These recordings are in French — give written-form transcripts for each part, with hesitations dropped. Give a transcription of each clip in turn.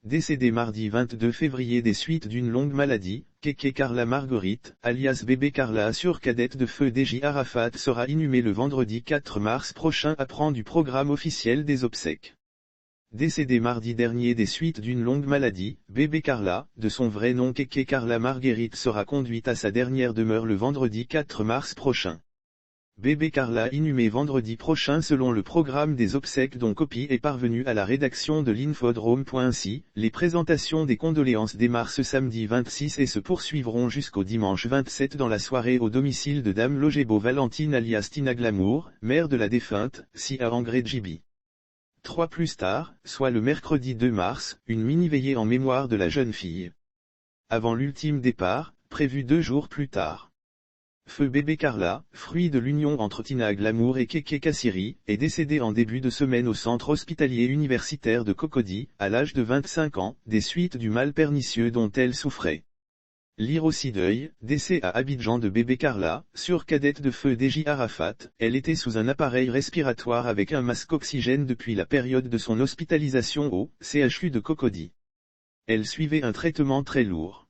décédée mardi 22 février des suites d'une longue maladie. Keke Carla Marguerite, alias Bébé Carla surcadette de feu DJ Arafat sera inhumée le vendredi 4 mars prochain apprend du programme officiel des obsèques. Décédée mardi dernier des suites d'une longue maladie, Bébé Carla, de son vrai nom Keke Carla Marguerite sera conduite à sa dernière demeure le vendredi 4 mars prochain. Bébé Carla inhumée vendredi prochain selon le programme des obsèques dont copie est parvenue à la rédaction de l'infodrome.si, les présentations des condoléances démarrent ce samedi 26 et se poursuivront jusqu'au dimanche 27 dans la soirée au domicile de Dame Logebo Valentine alias Tina Glamour, mère de la défunte, Sia Angré Djibi. 3 plus tard, soit le mercredi 2 mars, une mini-veillée en mémoire de la jeune fille. Avant l'ultime départ, prévu 2 jours plus tard. Feu Bébé Carla, fruit de l'union entre Tina Glamour et Keke Kassiri, est décédée en début de semaine au centre hospitalier universitaire de Cocody, à l'âge de 25 ans, des suites du mal pernicieux dont elle souffrait. Lire aussi deuil, décès à Abidjan de Bébé Carla, surcadette de feu DJ Arafat, elle était sous un appareil respiratoire avec un masque oxygène depuis la période de son hospitalisation au CHU de Cocody. Elle suivait un traitement très lourd.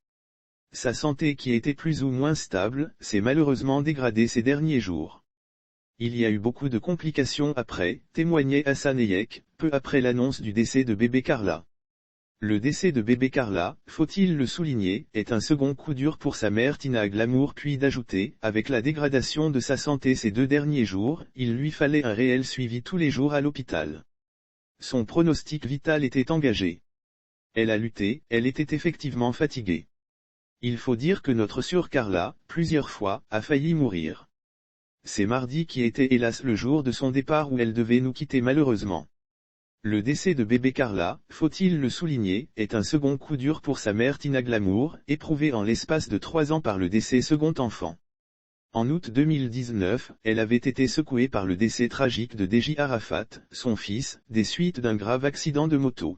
Sa santé qui était plus ou moins stable, s'est malheureusement dégradée ces derniers jours. Il y a eu beaucoup de complications après, témoignait Hassan Eyek, peu après l'annonce du décès de Bébé Carla. Le décès de Bébé Carla, faut-il le souligner, est un second coup dur pour sa mère Tina Glamour puis d'ajouter, avec la dégradation de sa santé ces 2 derniers jours, il lui fallait un réel suivi tous les jours à l'hôpital. Son pronostic vital était engagé. Elle a lutté, elle était effectivement fatiguée. Il faut dire que notre sœur Carla, plusieurs fois, a failli mourir. C'est mardi qui était hélas le jour de son départ où elle devait nous quitter malheureusement. Le décès de Bébé Carla, faut-il le souligner, est un second coup dur pour sa mère Tina Glamour, éprouvée en l'espace de 3 ans par le décès second enfant. En août 2019, elle avait été secouée par le décès tragique de DJ Arafat, son fils, des suites d'un grave accident de moto.